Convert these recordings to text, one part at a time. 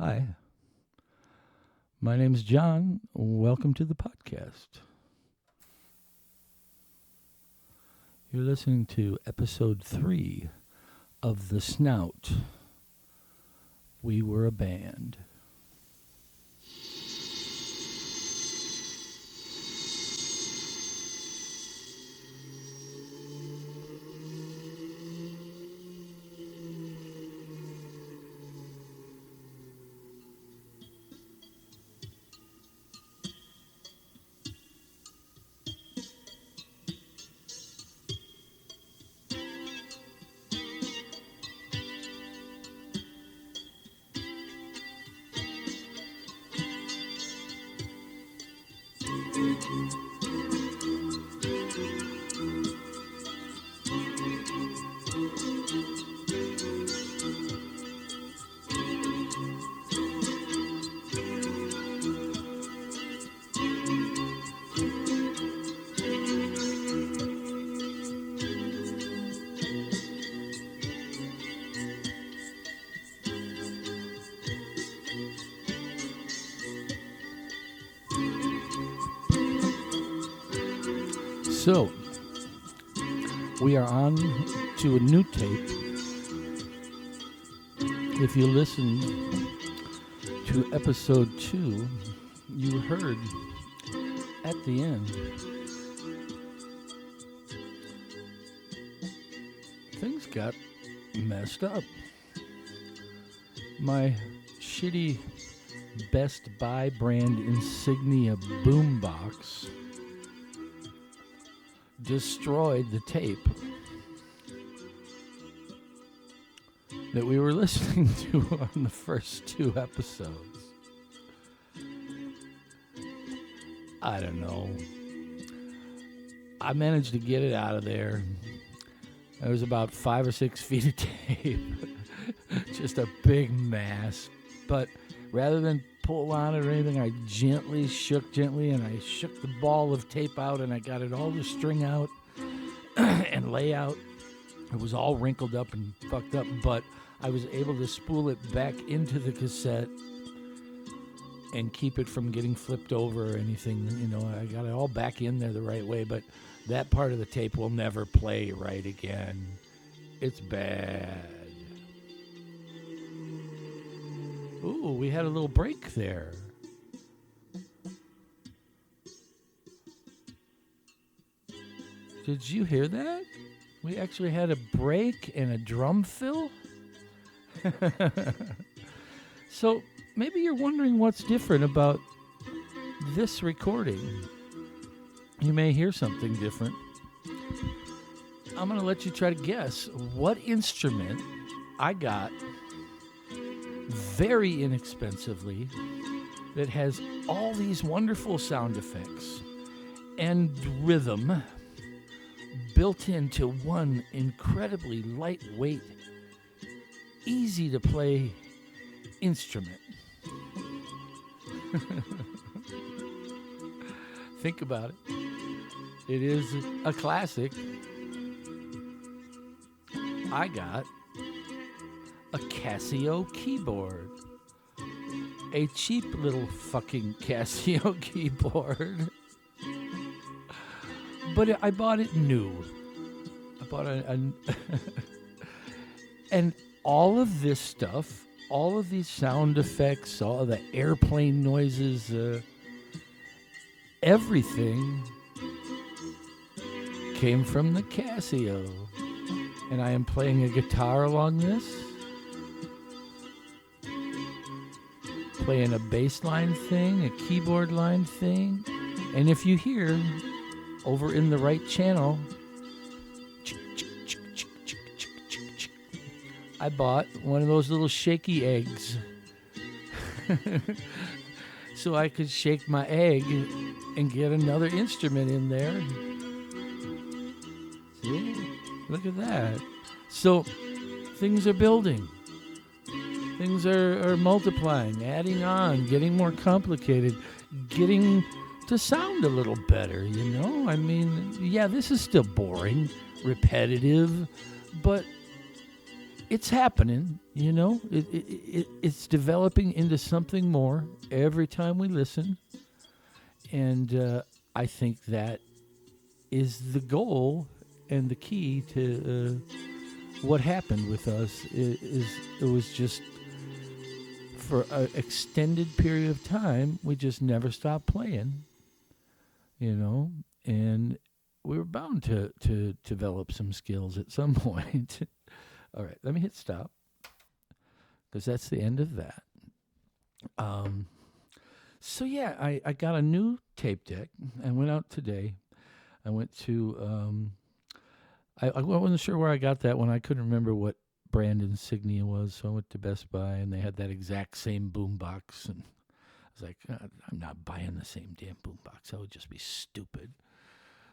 Hi, my name's John. Welcome to the podcast. You're listening to episode 3 of the Snout. We were a band. So, we are on to a new tape. If you listened to episode 2, you heard at the end, things got messed up. My shitty Best Buy brand insignia boombox destroyed the tape that we were listening to on the first 2 episodes. I don't know. I managed to get it out of there. There was about 5 or 6 feet of tape. Just a big mass. But rather than pull on it or anything, I shook gently, and I shook the ball of tape out, and I got it all to string out and lay out. It was all wrinkled up and fucked up, but I was able to spool it back into the cassette and keep it from getting flipped over or anything. You know, I got it all back in there the right way, but that part of the tape will never play right again. It's bad. Ooh, we had a little break there. Did you hear that? We actually had a break and a drum fill. So maybe you're wondering what's different about this recording. You may hear something different. I'm going to let you try to guess what instrument I got very inexpensively that has all these wonderful sound effects and rhythm built into one incredibly lightweight, easy to play instrument. Think about it. It is a classic. I got a CASIO keyboard. A cheap little fucking CASIO keyboard. But I bought it new. I bought and all of this stuff, all of these sound effects, all of the airplane noises, everything came from the CASIO. And I am playing a guitar along this, playing a bass line thing, a keyboard line thing, and if you hear over in the right channel, I bought one of those little shaky eggs so I could shake my egg and get another instrument in there. See? Look at that. So things are building. Things are multiplying, adding on, getting more complicated, getting to sound a little better, you know? I mean, yeah, this is still boring, repetitive, but it's happening, you know. It's developing into something more every time we listen, and I think that is the goal and the key to what happened with us. Is it was just for an extended period of time, we just never stopped playing, you know, and we were bound to develop some skills at some point. All right, let me hit stop because that's the end of that. Um, so yeah, I got a new tape deck. I went out today. I went to I wasn't sure where I got that one. I couldn't remember what brand insignia was, so I went to Best Buy and they had that exact same boombox, and I was like, I'm not buying the same damn boombox. That would just be stupid.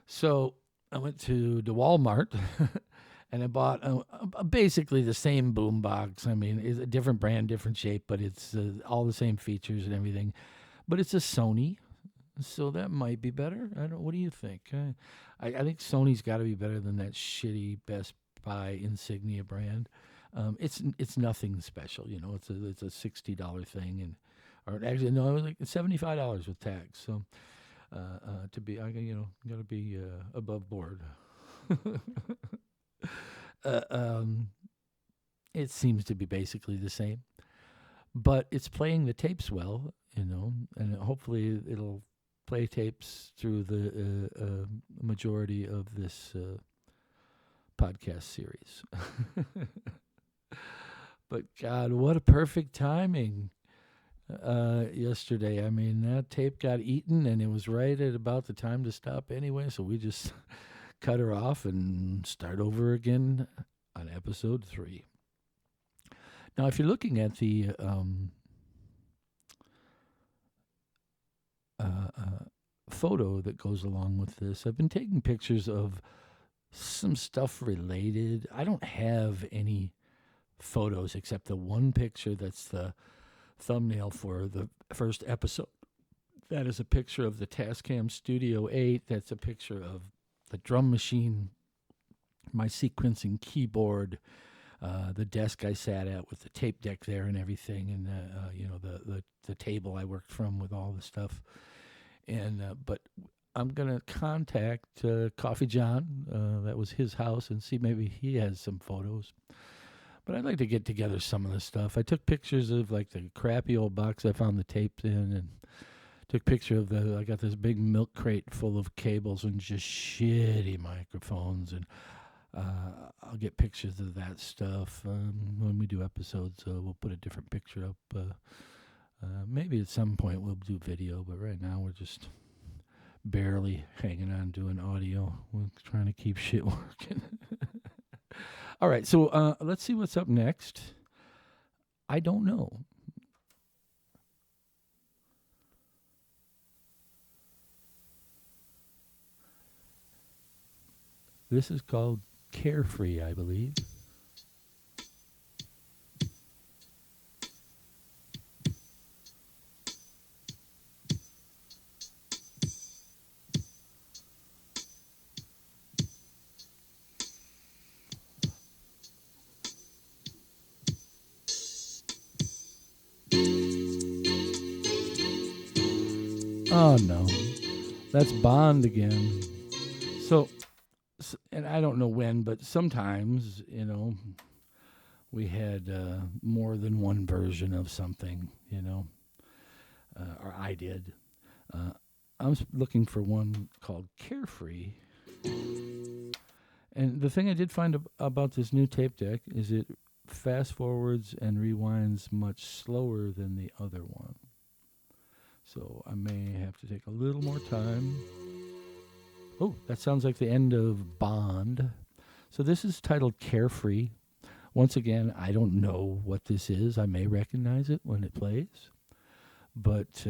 So I went to the Walmart and I bought basically the same boombox. I mean, it's a different brand, different shape, but it's all the same features and everything. But it's a Sony, so that might be better. I don't. What do you think? I think Sony's got to be better than that shitty Best Buy Insignia brand. It's nothing special, you know. It's a $60 thing, and or actually no, it was like $75 with tax. So to be, got to be above board. It seems to be basically the same, but it's playing the tapes well, you know, and hopefully it'll play tapes through the majority of this podcast series. But God, what a perfect timing yesterday. I mean, that tape got eaten and it was right at about the time to stop anyway, so we just cut her off and start over again on episode 3. Now, if you're looking at the photo that goes along with this, I've been taking pictures of some stuff related. I don't have any photos except the one picture that's the thumbnail for the first episode. That is a picture of the Tascam Studio 8. That's a picture of the drum machine, my sequencing keyboard, the desk I sat at with the tape deck there and everything, and the table I worked from with all the stuff. And but I'm gonna contact Coffee John. That was his house, and see maybe he has some photos. But I'd like to get together some of the stuff. I took pictures of like the crappy old box I found the tapes in, and took picture of I got this big milk crate full of cables and just shitty microphones, and I'll get pictures of that stuff when we do episodes. We'll put a different picture up. Maybe at some point we'll do video, but right now we're just barely hanging on doing audio. We're trying to keep shit working. All right, so let's see what's up next. I don't know. This is called Carefree, I believe. Oh no, that's Bond again. So, and I don't know when, but sometimes, you know, we had more than one version of something, you know, or I did. I was looking for one called Carefree. And the thing I did find about this new tape deck is it fast forwards and rewinds much slower than the other one. So I may have to take a little more time. Oh, that sounds like the end of Bond. So this is titled Carefree. Once again, I don't know what this is. I may recognize it when it plays, but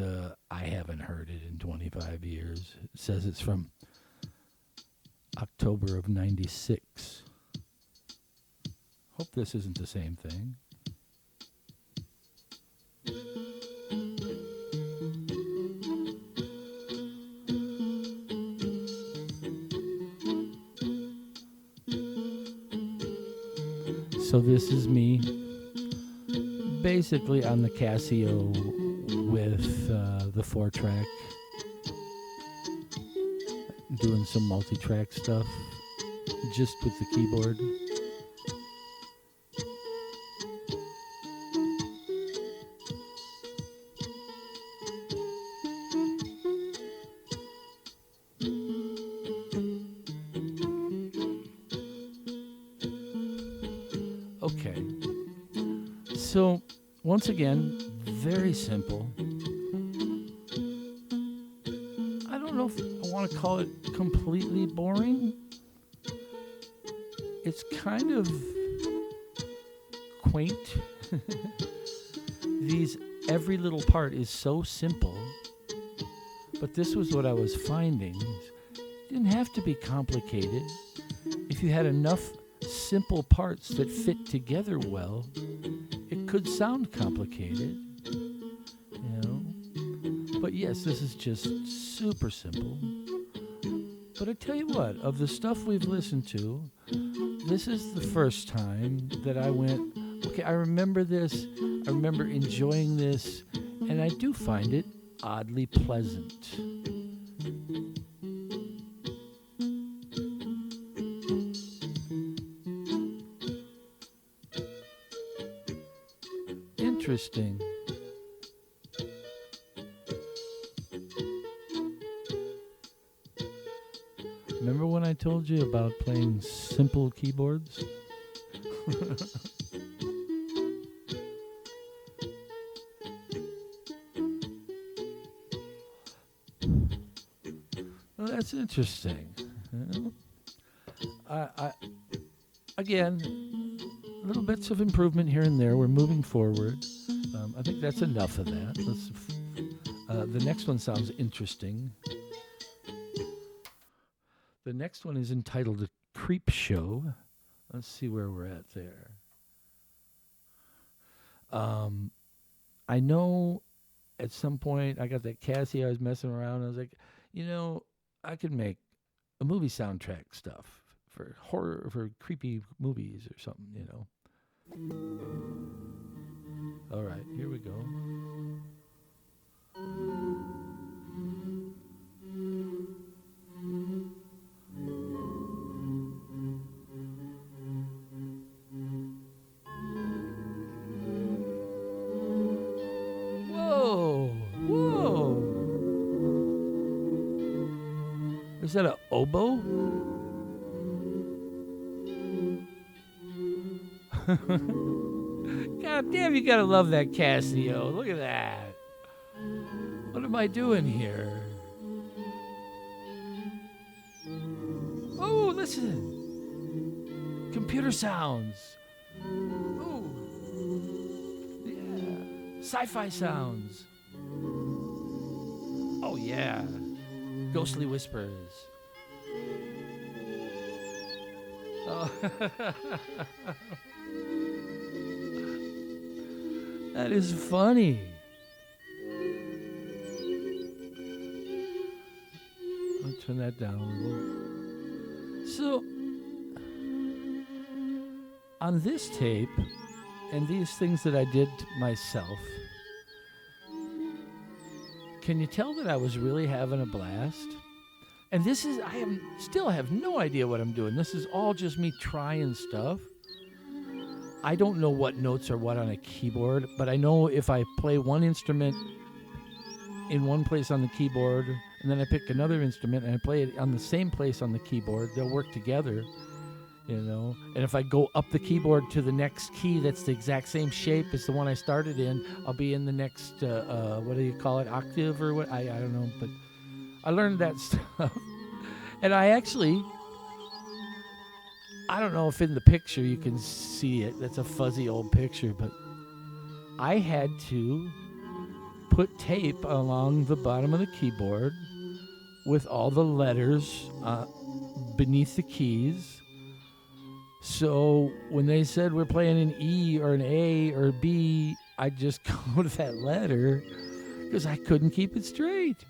I haven't heard it in 25 years. It says it's from October of 96. Hope this isn't the same thing. So So this is me basically on the Casio with the 4-track, doing some multi-track stuff just with the keyboard. Okay. So, once again, very simple. I don't know if I want to call it completely boring. It's kind of quaint. Every little part is so simple. But this was what I was finding. It didn't have to be complicated. If you had enough simple parts that fit together well, it could sound complicated, you know. But yes, this is just super simple. But I tell you what, of the stuff we've listened to, this is the first time that I went, okay, I remember this, I remember enjoying this, and I do find it oddly pleasant. Interesting. Remember when I told you about playing simple keyboards? Well, that's interesting. Again, little bits of improvement here and there. We're moving forward. I think that's enough of that. The next one sounds interesting. The next one is entitled Creep Show. Let's see where we're at there. I know at some point I got that Casio. I was messing around. I was like, I could make a movie soundtrack stuff for horror, for creepy movies or something, All right, here we go. Whoa! Is that an oboe? God damn, you gotta love that Casio. Look at that. What am I doing here? Oh, listen. Computer sounds. Ooh. Yeah. Sci-fi sounds. Oh, yeah. Ghostly whispers. Oh. That is funny. I'll turn that down a little. So, on this tape, and these things that I did myself, can you tell that I was really having a blast? And this is, still have no idea what I'm doing. This is all just me trying stuff. I don't know what notes are what on a keyboard, but I know if I play one instrument in one place on the keyboard, and then I pick another instrument and I play it on the same place on the keyboard, they'll work together, And if I go up the keyboard to the next key that's the exact same shape as the one I started in, I'll be in the next, what do you call it, octave or what? I don't know, but I learned that stuff. And I actually... I don't know if in the picture you can see it. That's a fuzzy old picture, but I had to put tape along the bottom of the keyboard with all the letters beneath the keys. So when they said we're playing an E or an A or a B, I'd just go to that letter because I couldn't keep it straight.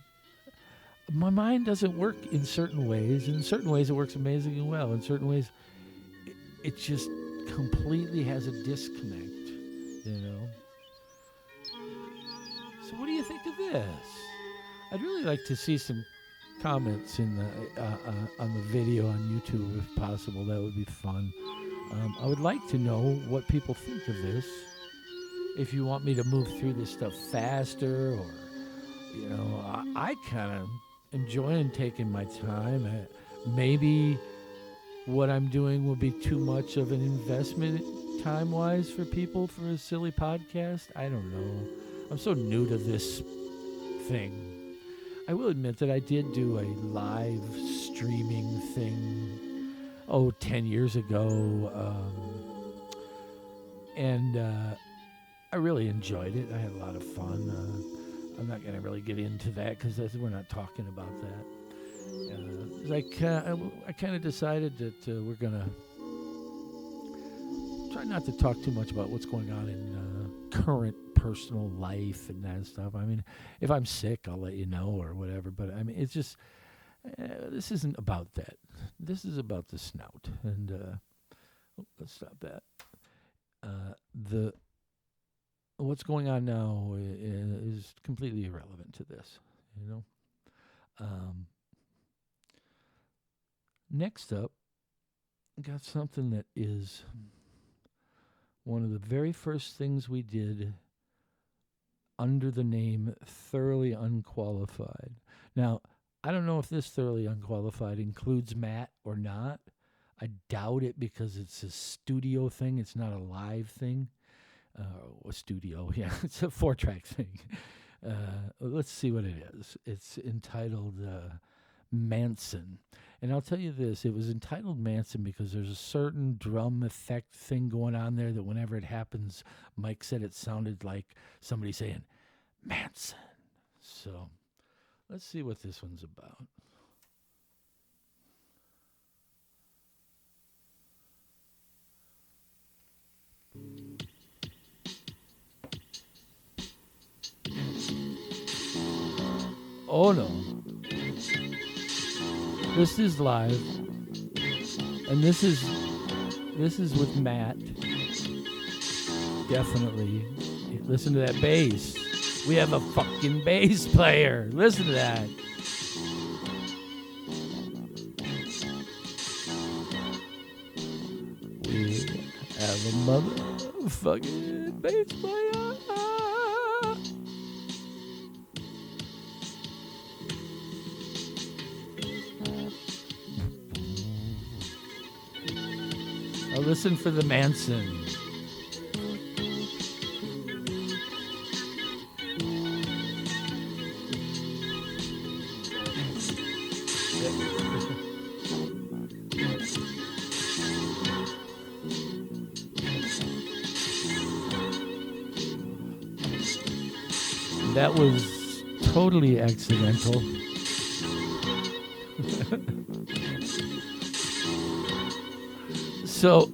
My mind doesn't work in certain ways. In certain ways, it works amazingly well. In certain ways, it just completely has a disconnect, you know. So what do you think of this? I'd really like to see some comments in the on the video on YouTube if possible. That would be fun. I would like to know what people think of this. If you want me to move through this stuff faster, or I kind of enjoying taking my time. Maybe what I'm doing will be too much of an investment time-wise for people for a silly podcast. I don't know. I'm so new to this thing. I will admit that I did do a live streaming thing, 10 years ago, and I really enjoyed it. I had a lot of fun. I'm not going to really get into that because we're not talking about that. I kind of decided that we're going to try not to talk too much about what's going on in current personal life and that stuff. I mean, if I'm sick, I'll let you know or whatever. But I mean, it's just this isn't about that. This is about the Snout. And let's stop that. What's going on now is completely irrelevant to this. Next up, I got something that is one of the very first things we did under the name Thoroughly Unqualified. Now, I don't know if this Thoroughly Unqualified includes Matt or not. I doubt it because it's a studio thing. It's not a live thing. A studio, yeah. It's a 4-track thing. Let's see what it is. It's entitled Manson. And I'll tell you this, it was entitled Manson because there's a certain drum effect thing going on there that whenever it happens, Mike said it sounded like somebody saying, Manson. So let's see what this one's about. Oh no. This is live. And this is with Matt. Definitely. Listen to that bass. We have a fucking bass player. Listen to that. We have a motherfucking bass player. Now listen for the Manson. That was totally accidental. So,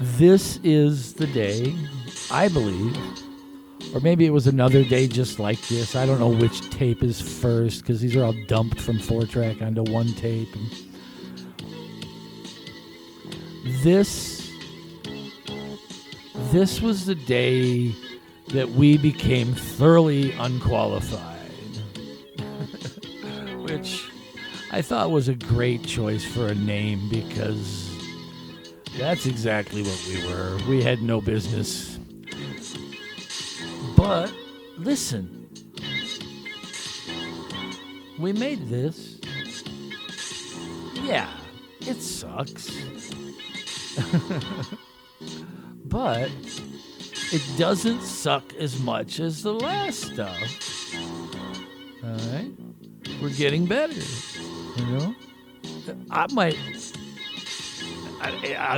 this is the day, I believe, or maybe it was another day just like this. I don't know which tape is first because these are all dumped from 4-track onto one tape. And this was the day that we became thoroughly unqualified, which I thought was a great choice for a name because that's exactly what we were. We had no business. But listen, we made this. Yeah, it sucks. But it doesn't suck as much as the last stuff. All right? We're getting better, you know? I'll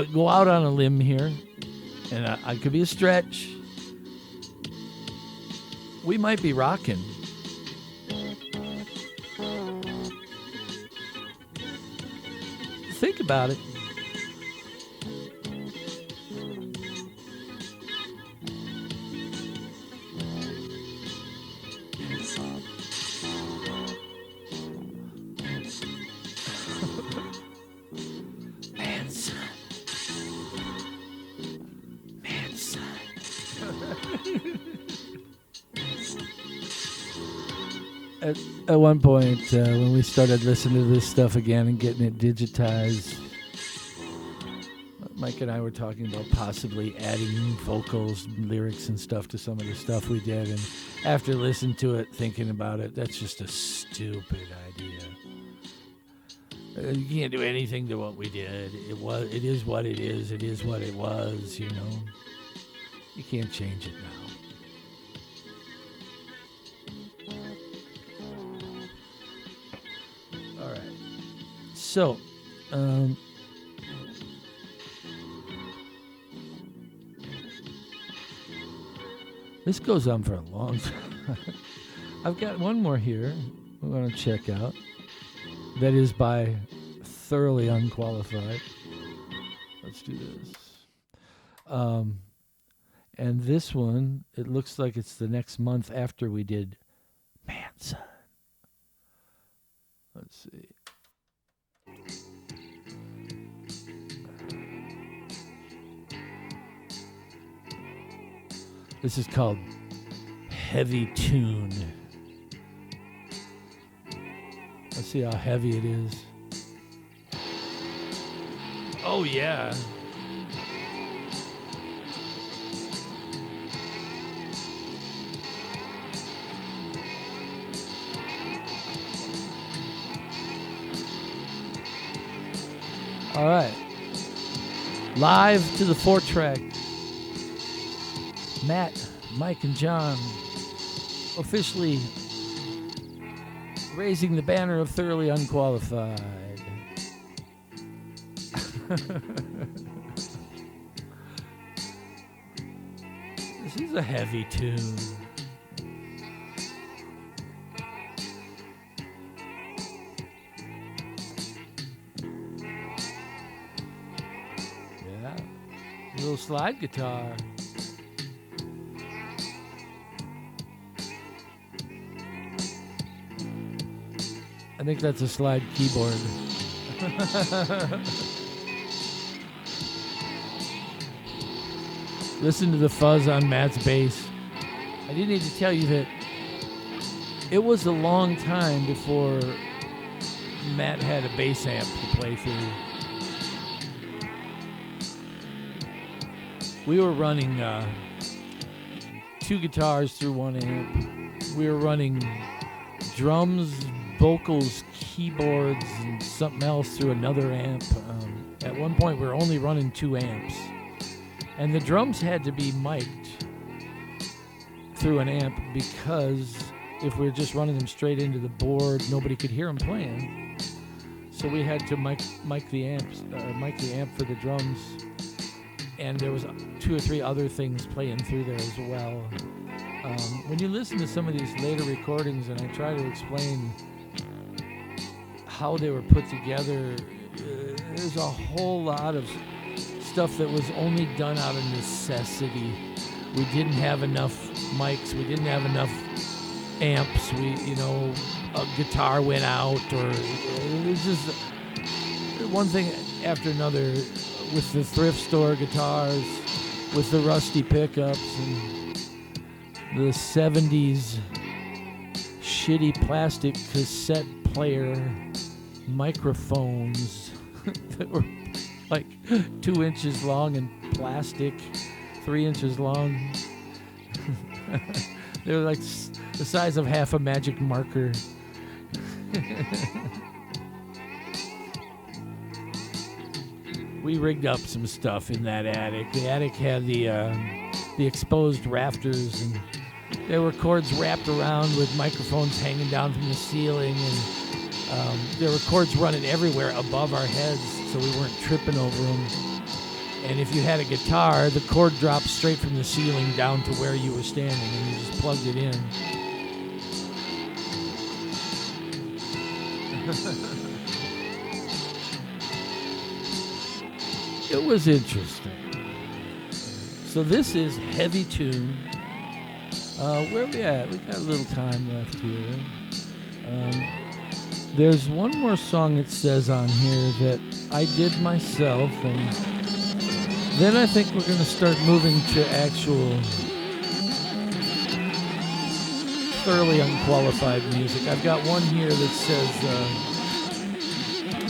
go out on a limb here, and I could be a stretch. We might be rocking. Think about it. at one point when we started listening to this stuff again and getting it digitized, Mike and I were talking about possibly adding vocals, lyrics, and stuff to some of the stuff we did. And after listening to it, thinking about it, that's just a stupid idea. You can't do anything to what we did. It is what it is. It is what it was. You know, you can't change it now. All right. So, this goes on for a long time. I've got one more here we're going to check out. That is by Thoroughly Unqualified. Let's do this. And this one, it looks like it's the next month after we did Manson. Let's see. This is called Heavy Tune. Let's see how heavy it is. Oh, yeah. All right. Live to the 4-track. Matt, Mike, and John officially raising the banner of Thoroughly Unqualified. This is a heavy tune. Yeah, little slide guitar. I think that's a slide keyboard. Listen to the fuzz on Matt's bass. I do need to tell you that it was a long time before Matt had a bass amp to play through. We were running 2 guitars through 1 amp. We were running drums, vocals, keyboards, and something else through another amp. At one point, we were only running 2 amps. And the drums had to be mic'd through an amp because if we were just running them straight into the board, nobody could hear them playing. So we had to mic the amp for the drums. And there was 2 or 3 other things playing through there as well. When you listen to some of these later recordings and I try to explain how they were put together, there's a whole lot of stuff that was only done out of necessity. We didn't have enough mics. We didn't have enough amps. A guitar went out, or it was just one thing after another with the thrift store guitars, with the rusty pickups, and the 70s shitty plastic cassette player microphones that were like 2 inches long and plastic, 3 inches long. They were like the size of half a magic marker. We rigged up some stuff in that attic. The attic had the exposed rafters, and there were cords wrapped around with microphones hanging down from the ceiling, and there were cords running everywhere above our heads, so we weren't tripping over them. And if you had a guitar, the cord dropped straight from the ceiling down to where you were standing, and you just plugged it in. It was interesting. So this is Heavy Tune. Where are we at? We got a little time left here. There's one more song it says on here that I did myself, and then I think we're going to start moving to actual thoroughly unqualified music. I've got one here that says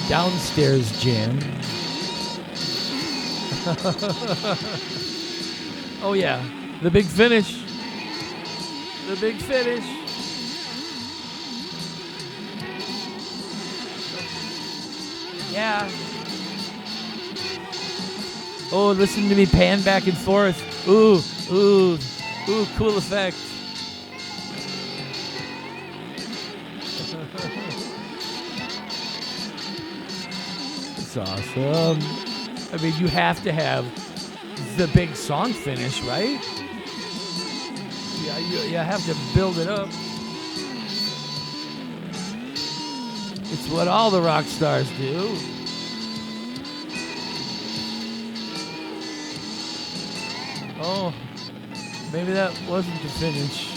Downstairs Jam. Oh yeah, the big finish. The big finish. Yeah. Oh, listen to me pan back and forth. Ooh, ooh, ooh, cool effect. It's awesome. I mean, you have to have the big song finish, right? Yeah, you have to build it up. It's what all the rock stars do. Oh, maybe that wasn't the finish.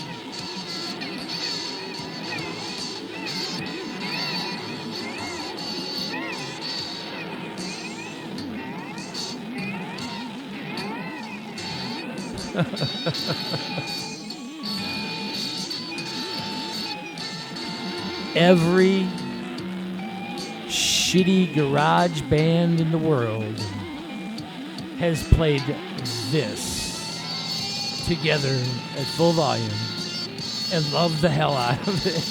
Every shitty garage band in the world has played this together at full volume and loved the hell out of it.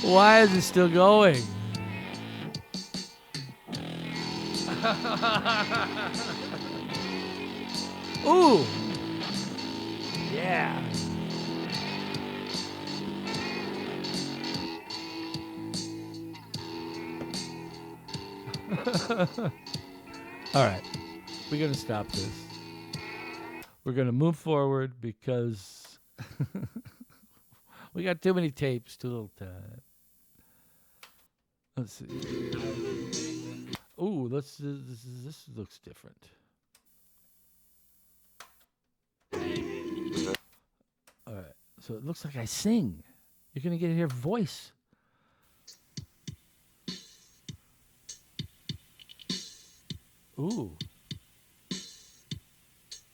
Why is it still going? Ooh. Yeah. All right. We're going to stop this. We're going to move forward because we got too many tapes, too little time. Let's see. Ooh, this looks different. All right. So it looks like I sing. You're going to get to hear voice. Ooh.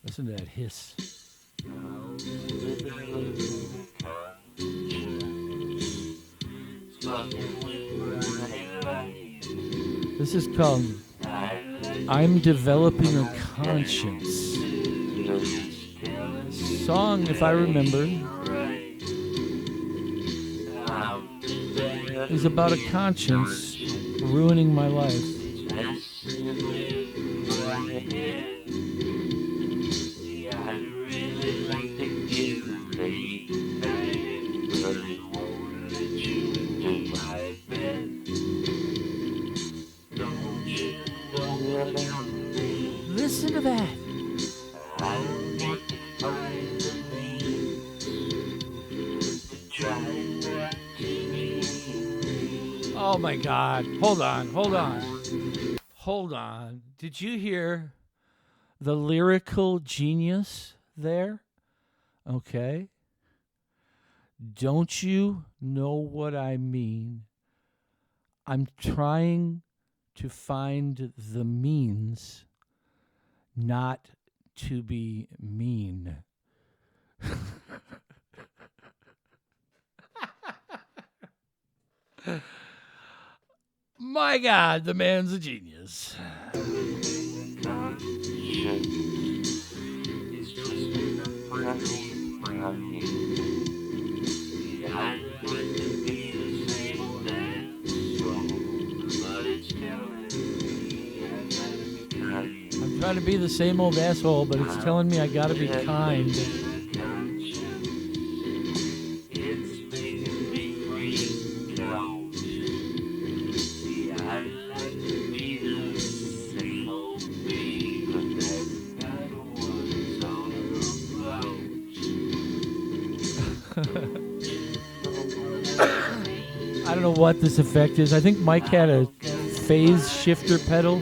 Listen to that hiss. This is called I'm Developing a Conscience. Song, if I remember, is about a conscience ruining my life. Listen to that. Oh my God. Hold on. Did you hear the lyrical genius there? Okay. Don't you know what I mean? I'm trying to find the means not to be mean. My God, the man's a genius. I'm trying to be the same old asshole, but it's telling me I gotta be kind. I don't know what this effect is. I think Mike had a phase shifter pedal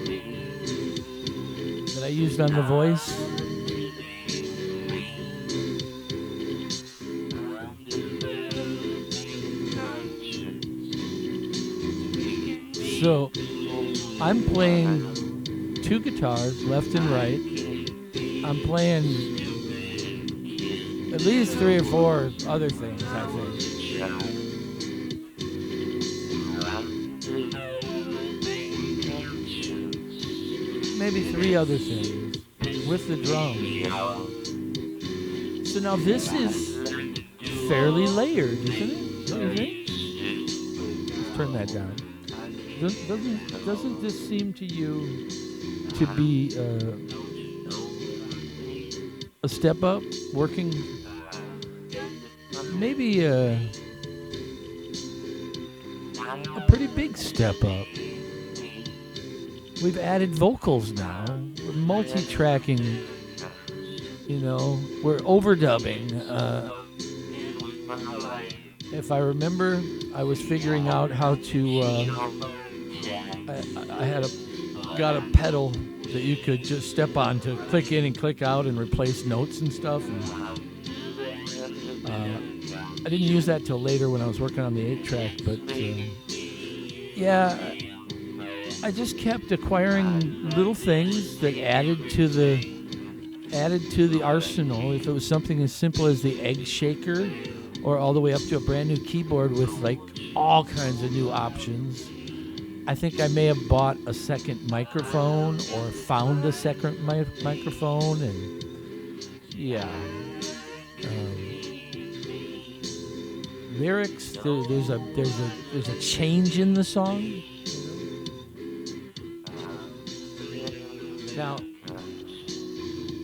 that I used on the voice. So I'm playing two guitars, left and right. I'm playing at least 3 or 4 other things, I think. Maybe 3 other things with the drums. So now this is fairly layered, isn't it? Don't you think? Let's turn that down. Doesn't this seem to you to be a step up, working maybe a pretty big step up? We've added vocals now. We're multi-tracking. You know, we're overdubbing. If I remember, I was figuring out how to. I got a pedal that you could just step on to click in and click out and replace notes and stuff. And, I didn't use that till later when I was working on the 8-track, but yeah, I just kept acquiring little things that added to the arsenal. If it was something as simple as the egg shaker, or all the way up to a brand new keyboard with like all kinds of new options. I think I may have bought a second microphone or found a second microphone, and yeah. Lyrics. There's a change in the song. Now,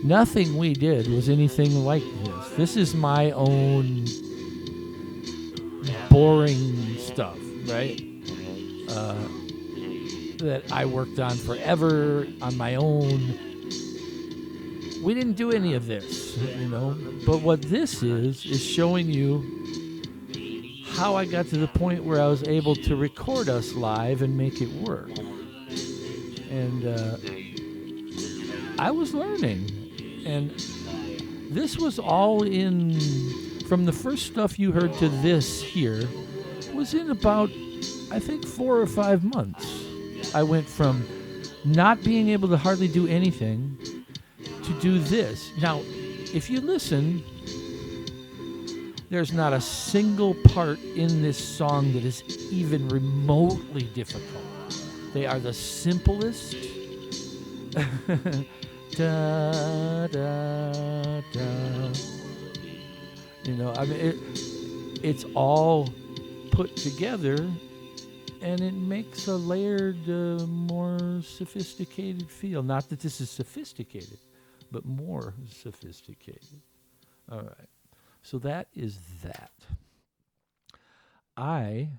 nothing we did was anything like this. This is my own boring stuff, right? That I worked on forever on my own. We didn't do any of this, you know. But what this is showing you how I got to the point where I was able to record us live and make it work. And I was learning. And this was all in, from the first stuff you heard to this here, was in about, I think, 4 or 5 months. I went from not being able to hardly do anything to do this. Now, if you listen, there's not a single part in this song that is even remotely difficult. They are the simplest. Da, da, da. You know, I mean, it's all put together, and it makes a layered, more sophisticated feel. Not that this is sophisticated, but more sophisticated. All right. So that is that. I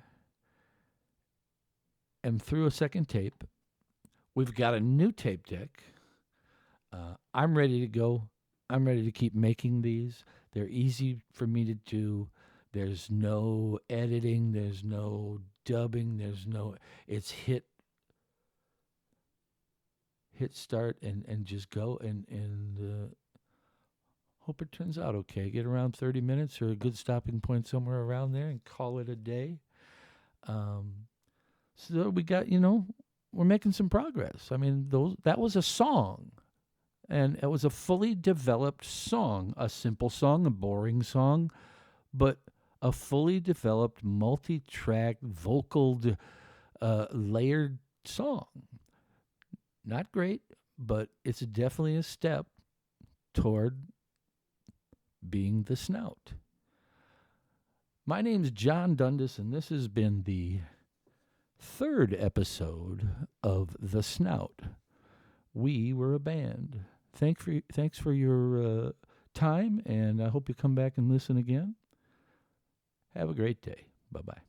am through a second tape. We've got a new tape deck. I'm ready to go. I'm ready to keep making these. They're easy for me to do. There's no editing. There's no dubbing. It's hit start and just go and hope it turns out okay. Get around 30 minutes or a good stopping point somewhere around there and call it a day. So we got, we're making some progress. I mean, that was a song. And it was a fully developed song, a simple song, a boring song, but a fully developed, multi-track, vocaled, layered song. Not great, but it's definitely a step toward being the Snout. My name's John Dundas, and this has been the 3rd episode of The Snout. We were a band. Thanks for your time, and I hope you come back and listen again. Have a great day. Bye-bye.